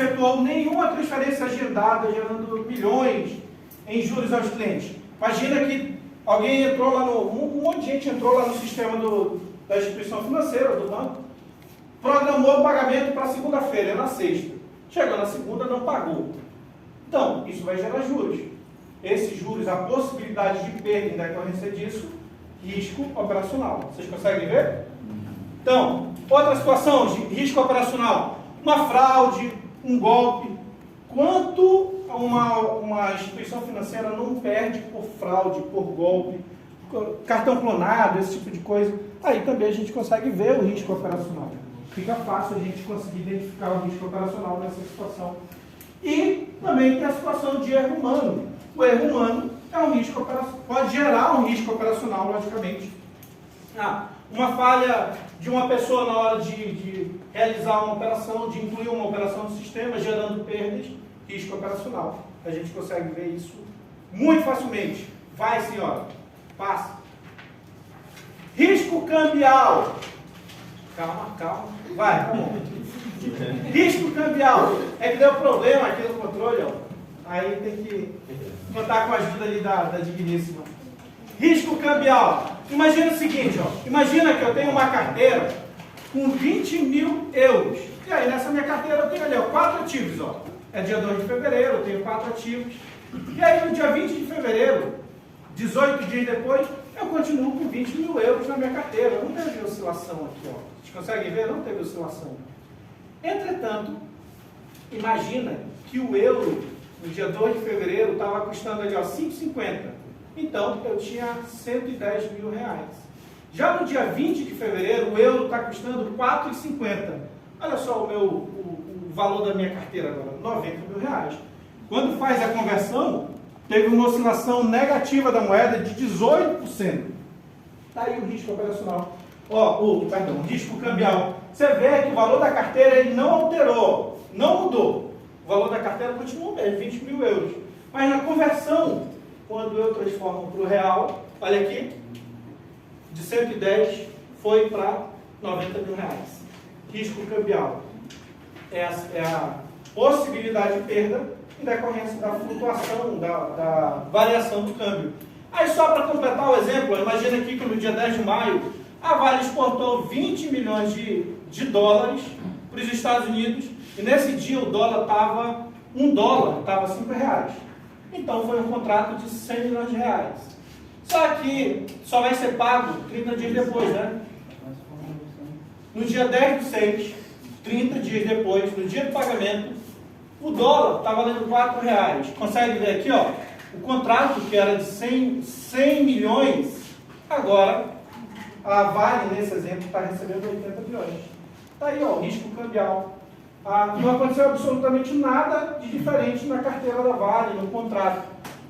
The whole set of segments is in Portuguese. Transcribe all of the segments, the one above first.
efetuou nenhuma transferência agendada, gerando milhões em juros aos clientes. Imagina que alguém entrou lá um monte de gente entrou lá no sistema da instituição financeira, do banco, programou o pagamento para segunda-feira, é na sexta. Chegou na segunda, não pagou. Então, isso vai gerar juros. Esses juros, a possibilidade de perda em decorrência disso, risco operacional. Vocês conseguem ver? Então, outra situação de risco operacional, uma fraude, um golpe. Quanto uma instituição financeira não perde por fraude, por golpe, cartão clonado, esse tipo de coisa? Aí também a gente consegue ver o risco operacional. Fica fácil a gente conseguir identificar o risco operacional nessa situação. E também tem a situação de erro humano. O erro humano é um risco operacional, pode gerar um risco operacional, logicamente. Uma falha de uma pessoa na hora de realizar uma operação, de incluir uma operação no sistema, gerando perdas, risco operacional. A gente consegue ver isso muito facilmente. Vai, senhora. Passa. Risco cambial. Calma. Vai, tá bom. Risco cambial. É que deu problema aqui no controle, ó. Aí tem que contar com a ajuda ali da digníssima. Risco cambial. Imagina o seguinte, ó. Imagina que eu tenho uma carteira com 20 mil euros. E aí nessa minha carteira eu tenho ali, ó, 4 ativos, ó. É dia 2 de fevereiro, eu tenho 4 ativos. E aí no dia 20 de fevereiro, 18 dias depois, eu continuo com 20 mil euros na minha carteira. Não teve oscilação aqui, ó. Vocês conseguem ver? Não teve oscilação. Entretanto, imagina que o euro, no dia 2 de fevereiro, estava custando ali, ó, 5,50. Então, eu tinha 110 mil reais. Já no dia 20 de fevereiro, o euro está custando 4,50. Olha só o valor da minha carteira agora, 90 mil reais. Quando faz a conversão, teve uma oscilação negativa da moeda de 18%. Está aí o risco operacional. O risco cambial. Você vê que o valor da carteira ele não alterou, não mudou. O valor da carteira continua mesmo, 20 mil euros. Mas na conversão, quando eu transformo para o real, olha aqui, de 110 foi para 90 mil reais. Risco cambial é a possibilidade de perda em decorrência da flutuação, da variação do câmbio. Aí só para completar o exemplo, imagina aqui que no dia 10 de maio, a Vale exportou 20 milhões de dólares para os Estados Unidos e nesse dia o dólar estava, estava 5 reais. Então foi um contrato de 100 milhões de reais. Só que só vai ser pago 30 dias depois, né? No dia 10/6, 30 dias depois, no dia do pagamento, o dólar está valendo 4 reais. Consegue ver aqui, ó, o contrato que era de 100 milhões, agora a Vale, nesse exemplo, está recebendo 80 milhões. Está aí, ó, o risco cambial. Não aconteceu absolutamente nada de diferente na carteira da Vale, no contrato.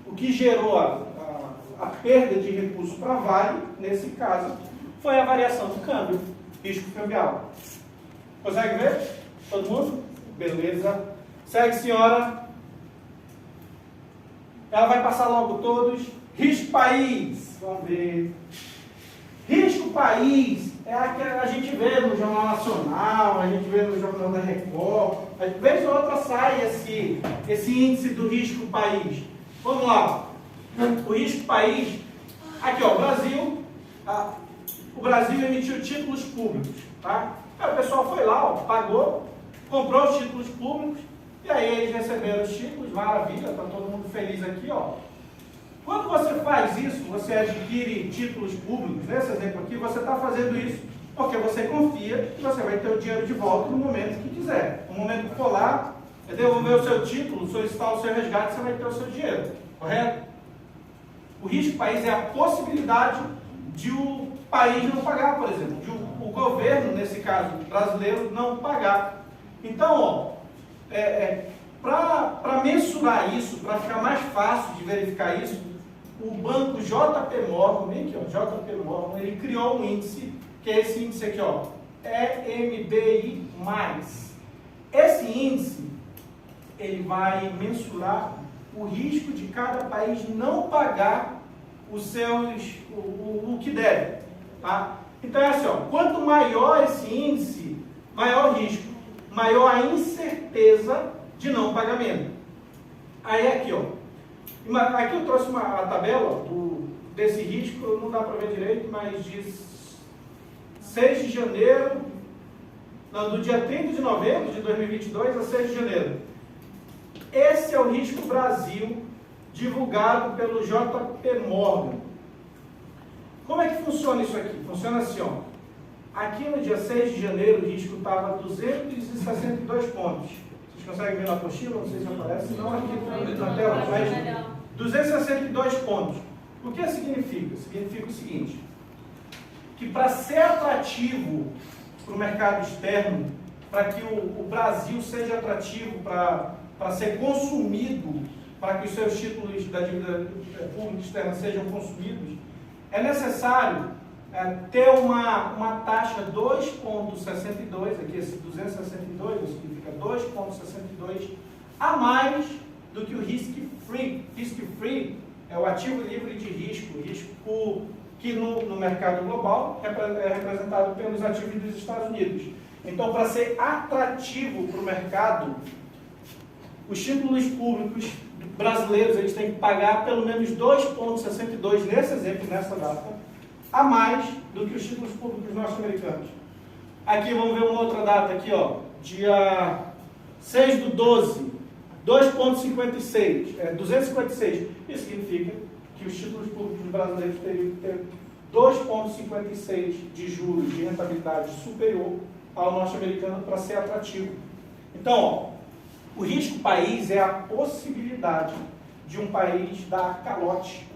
O que gerou a perda de recurso para a Vale, nesse caso, foi a variação do câmbio, risco cambial. Consegue ver? Todo mundo? Beleza. Segue, senhora. Ela vai passar logo todos. Risco país. Vamos ver. Risco país é aquele que a gente vê no Jornal Nacional, a gente vê no Jornal da Record. Às vezes ou outra sai esse índice do risco país. Vamos lá. O risco país, aqui ó, o Brasil emitiu títulos públicos, tá? Aí o pessoal foi lá, ó, pagou, comprou os títulos públicos, e aí eles receberam os títulos, maravilha, tá todo mundo feliz aqui, ó. Quando você faz isso, você adquire títulos públicos, nesse exemplo aqui, você está fazendo isso porque você confia que você vai ter o dinheiro de volta no momento que quiser. No momento que for lá, devolver o seu título, solicitar o seu resgate, você vai ter o seu dinheiro, correto? O risco país é a possibilidade de o país não pagar, por exemplo, de o governo, nesse caso brasileiro, não pagar. Então, para mensurar isso, para ficar mais fácil de verificar isso, o banco JP Morgan, bem aqui, ó, JP Morgan, ele criou um índice, que é esse índice aqui, ó, EMBI+. Esse índice, ele vai mensurar o risco de cada país não pagar o que deve, tá? Então é assim, ó, quanto maior esse índice, maior o risco, maior a incerteza de não pagamento. Aí aqui, ó. Aqui eu trouxe a tabela desse risco, não dá para ver direito, mas de 6 de janeiro, não, do dia 30 de novembro de 2022 a 6 de janeiro. Esse é o risco Brasil, divulgado pelo JP Morgan. Como é que funciona isso aqui? Funciona assim, ó. Aqui no dia 6 de janeiro o risco estava 262 pontos. Vocês conseguem ver na apostila? Não sei se aparece, não aqui na tela, mas 262 pontos. O que significa? Significa o seguinte, que para ser atrativo para o mercado externo, para que o Brasil seja atrativo para ser consumido, para que os seus títulos da dívida pública externa sejam consumidos, é necessário ter uma taxa 2,62, aqui esse 262 significa 2,62 a mais do que o risk-free. Risk-free é o ativo livre de risco, que no mercado global é representado pelos ativos dos Estados Unidos. Então, para ser atrativo para o mercado, os títulos públicos brasileiros eles têm que pagar pelo menos 2,62 nesse exemplo, nessa data, a mais do que os títulos públicos norte-americanos. Aqui vamos ver uma outra data aqui, ó, dia 6 do 12, 2,56, 256. Isso significa que os títulos públicos brasileiros teriam que ter 2,56 de juros de rentabilidade superior ao norte-americano para ser atrativo. Então, ó, o risco país é a possibilidade de um país dar calote.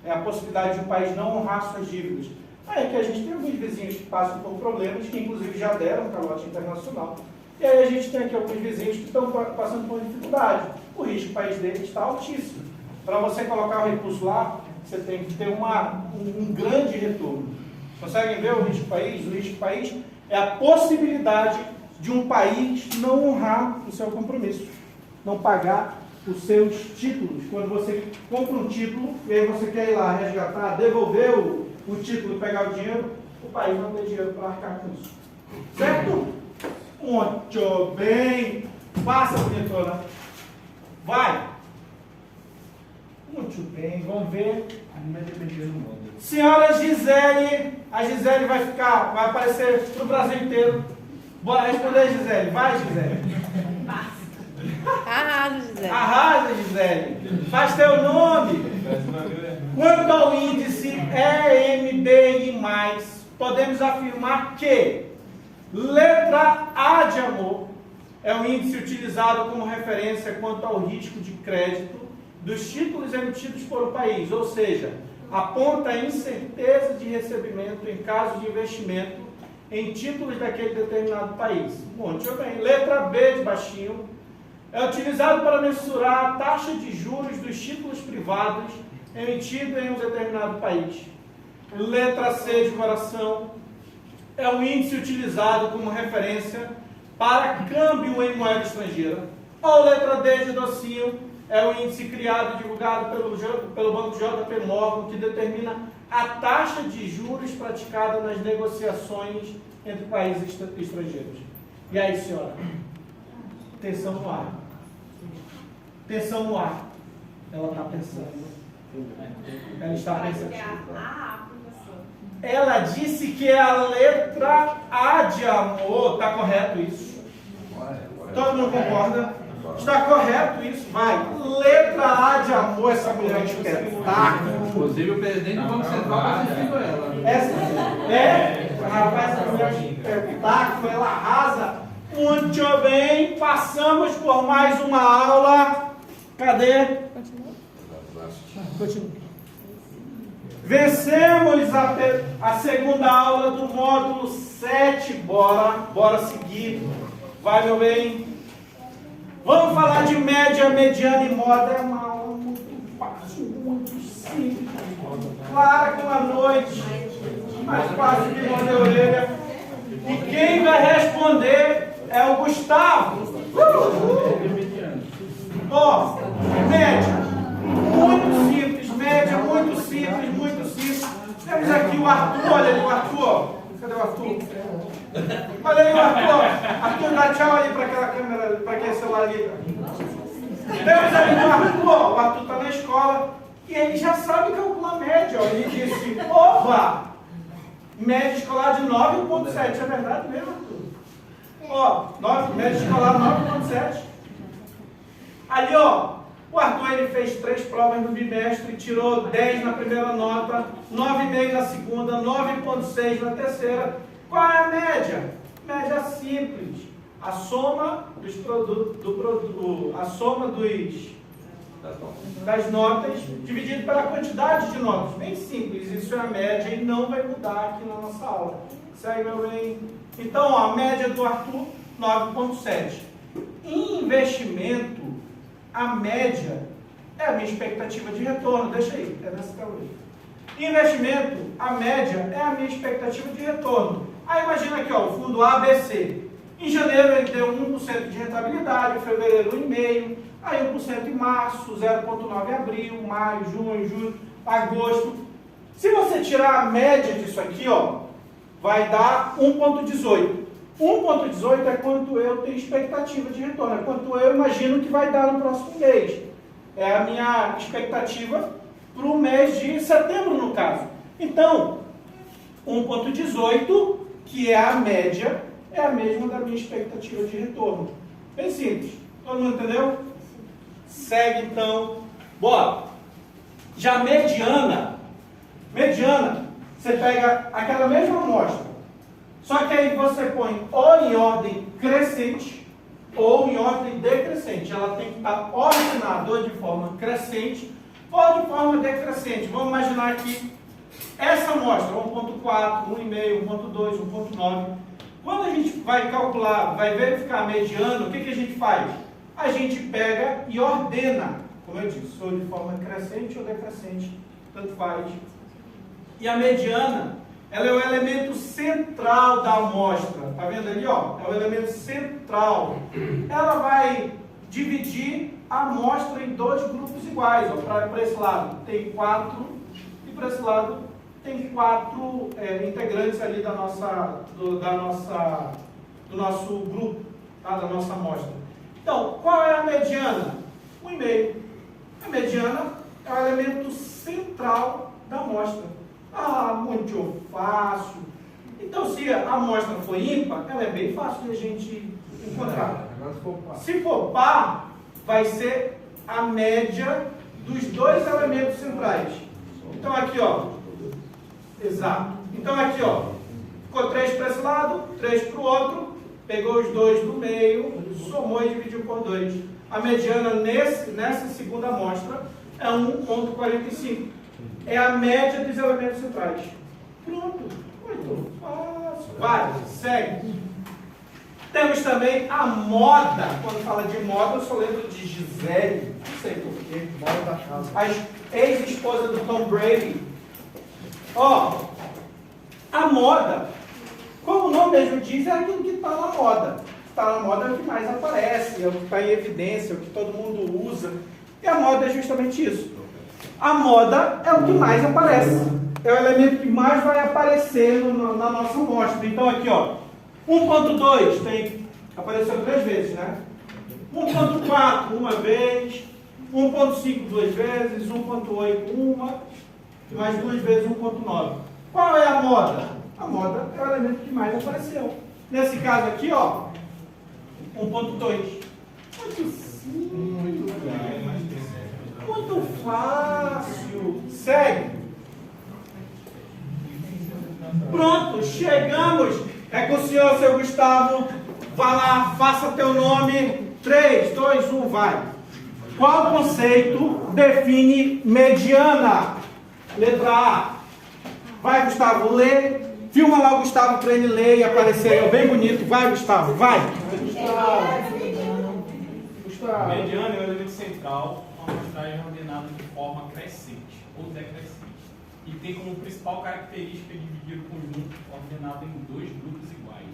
É a possibilidade de um país não honrar suas dívidas. Aí que a gente tem alguns vizinhos que passam por problemas, que inclusive já deram calote internacional. E aí a gente tem aqui alguns vizinhos que estão passando por dificuldade. O risco país deles está altíssimo. Para você colocar o recurso lá, você tem que ter um grande retorno. Conseguem ver o risco país? O risco país é a possibilidade de um país não honrar o seu compromisso, não pagar os seus títulos. Quando você compra um título e aí você quer ir lá resgatar, devolver o título e pegar o dinheiro, o país não tem dinheiro para arcar com isso. Certo? Muito bem. Passa, bonitona. Vai. Muito bem, vamos ver. Senhora Gisele, a Gisele vai aparecer para o Brasil inteiro. Bora responder, Gisele. Vai, Gisele. Arrasa, Gisele. Arrasa, Gisele. Faz teu nome. Quanto ao índice EMBI+, podemos afirmar que letra A de amor é o índice utilizado como referência quanto ao risco de crédito dos títulos emitidos por o país, ou seja, aponta a incerteza de recebimento em caso de investimento em títulos daquele determinado país. Muito bem. Letra B de baixinho é utilizado para mensurar a taxa de juros dos títulos privados emitidos em um determinado país. Letra C de coração é o índice utilizado como referência para câmbio em moeda estrangeira. Ou letra D de docinho é o índice criado e divulgado pelo Banco JP Morgan, que determina a taxa de juros praticada nas negociações entre países estrangeiros. E aí, senhora? Tensão no ar. Tensão no ar. Ela está pensando. Ela está pensando. Ela disse que é a letra A de amor. Está correto isso? Todo mundo concorda? Está correto isso? Vai. Letra A de amor, essa mulher de espetáculo. Inclusive o presidente do Banco Central classificou ela. Rapaz, essa mulher de espetáculo, ela arrasa. Muito bem, passamos por mais uma aula. Cadê? Continua. Vencemos a segunda aula do módulo 7. Bora seguir. Vai, meu bem. Vamos falar de média, mediana e moda. É uma aula muito fácil, muito simples. Claro que uma noite, mais fácil que uma de orelha. E quem vai responder é o Gustavo. Ó, média, muito simples. Média, muito simples, muito simples. Temos aqui o Arthur, olha ali o Arthur. Cadê o Arthur? Olha aí o Arthur. Arthur, dá tchau aí para aquela câmera, para aquele celular ali. Temos ali o Arthur, ó. O Arthur está na escola e ele já sabe calcular média. Ó. Ele disse, opa, média escolar de 9,7. É verdade mesmo, Arthur? Ó, média escolar 9,7. Ali, ó, o Arthur ele fez 3 provas no bimestre, tirou 10 na primeira nota, 9,5 na segunda, 9,6 na terceira. Qual é a média? Média simples. A soma dos das notas dividido pela quantidade de notas. Bem simples, isso é a média e não vai mudar aqui na nossa aula. Segue, meu bem? Então, ó, a média do Arthur, 9,7. Em investimento, a média é a minha expectativa de retorno. Deixa aí, é nessa tela aí. Em investimento, a média é a minha expectativa de retorno. Aí imagina aqui, ó, o fundo ABC. Em janeiro ele deu 1% de rentabilidade, em fevereiro 1,5%, aí 1% em março, 0,9% em abril, maio, junho, julho, agosto. Se você tirar a média disso aqui, ó, vai dar 1,18%. 1,18 é quanto eu tenho expectativa de retorno, é quanto eu imagino que vai dar no próximo mês. É a minha expectativa para o mês de setembro, no caso. Então, 1,18, que é a média, é a mesma da minha expectativa de retorno. Bem simples. Todo mundo entendeu? Segue, então. Bora. Já mediana, você pega aquela mesma amostra, só que aí você põe ou em ordem crescente ou em ordem decrescente. Ela tem que estar ordenada ou de forma crescente ou de forma decrescente. Vamos imaginar aqui essa amostra, 1,4, 1,5, 1,2, 1,9. Quando a gente vai calcular, vai verificar a mediana, o que a gente faz? A gente pega e ordena, como eu disse, ou de forma crescente ou decrescente, tanto faz. E a mediana, ela é o elemento central da amostra. Está vendo ali, ó? É o elemento central. Ela vai dividir a amostra em 2 grupos iguais. Para esse lado tem 4 e para esse lado tem 4 integrantes ali do nosso grupo, tá? Da nossa amostra. Então, qual é a mediana? 1,5. A mediana é o elemento central da amostra. Ah, muito fácil. Então, se a amostra for ímpar, ela é bem fácil de a gente encontrar. Se for par, vai ser a média dos 2 elementos centrais. Então, aqui, ó. Exato. Então, aqui, ó. Ficou 3 para esse lado, 3 para o outro. Pegou os 2 do meio, somou e dividiu por 2. A mediana nessa segunda amostra é 1,45. É a média dos elementos centrais. Pronto. Muito fácil. Vai, segue. Temos também a moda. Quando fala de moda, eu só lembro de Gisele. Não sei porquê. Moda da casa. A ex-esposa do Tom Brady. Ó, a moda, como o nome mesmo diz, é aquilo que está na moda. Está na moda é o que mais aparece, é o que está em evidência, é o que todo mundo usa. E a moda é justamente isso. A moda é o que mais aparece. É o elemento que mais vai aparecer na nossa amostra. Então aqui, ó, 1,2 apareceu 3 vezes, né? 1,4 uma vez, 1,5 2 vezes, 1,8 uma, mais 2 vezes 1,9. Qual é a moda? A moda é o elemento que mais apareceu. Nesse caso aqui, ó, 1,2. Muito simples. Muito fácil. Segue. Pronto, chegamos. É com o senhor, seu Gustavo. Vá lá, faça teu nome. 3, 2, 1, vai. Qual conceito define mediana? Letra A. Vai, Gustavo, lê. Filma lá o Gustavo para ele ler e aparecer bem bonito. Vai, Gustavo, vai. Gustavo. Mediana é o elemento central, uma amostragem ordenada de forma crescente ou decrescente. E tem como principal característica dividir o conjunto ordenado em 2 grupos iguais.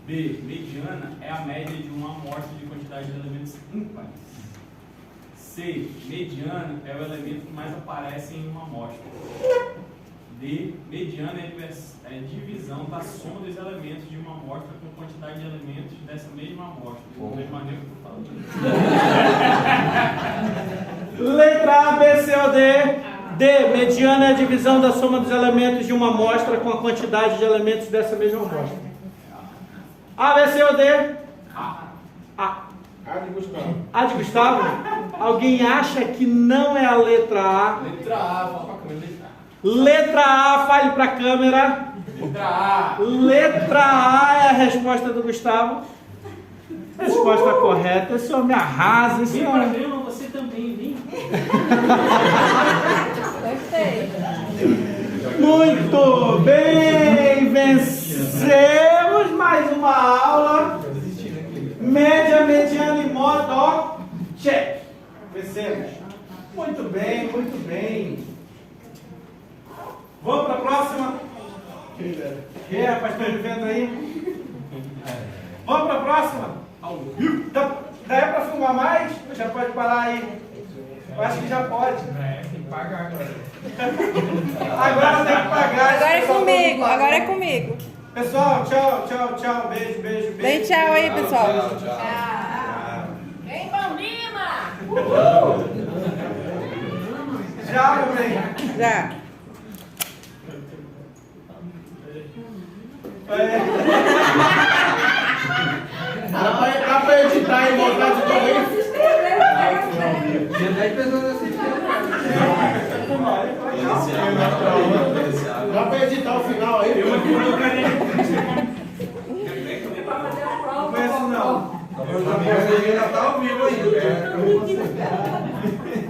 B. Mediana é a média de uma amostra de quantidade de elementos ímpares. C. Mediana é o elemento que mais aparece em uma amostra. D. Mediana é divisão da soma dos elementos de uma amostra com quantidade de elementos dessa mesma amostra. Da mesma maneira que eu falo. Letra A, B, C ou D? D. Mediana é a divisão da soma dos elementos de uma amostra com a quantidade de elementos dessa mesma amostra. A, B, C ou D? A. A de Gustavo. A de Gustavo? Alguém acha que não é a letra A? Letra A, fala pra câmera, letra A. Letra A, fale para a câmera. Letra A. Letra A é a resposta do Gustavo. Resposta correta. Esse homem arrasa, esse Vem pra homem. grama, você também, vem. Gostei. Muito bem, vencemos mais uma aula. Média, mediana e modo, ó, check. Vencemos. Muito bem, muito bem. Vamos para a próxima? É, rapaz, estou vendo aí. Vamos para a próxima? Dá para filmar mais? Já pode parar aí. Eu acho que já pode. Tem que pagar agora. Agora tem que pagar. Agora é comigo, agora é comigo. Pessoal, tchau, tchau, tchau. Beijo, beijo, beijo. Dê tchau aí, pessoal. Vem, Bambina! Já, meu bem. Já. Dá pra editar e mostrar de novo. Tinha 10 pessoas assistindo. Dá pra editar o final aí. Não conheço, não. Ainda tá ao vivo ainda.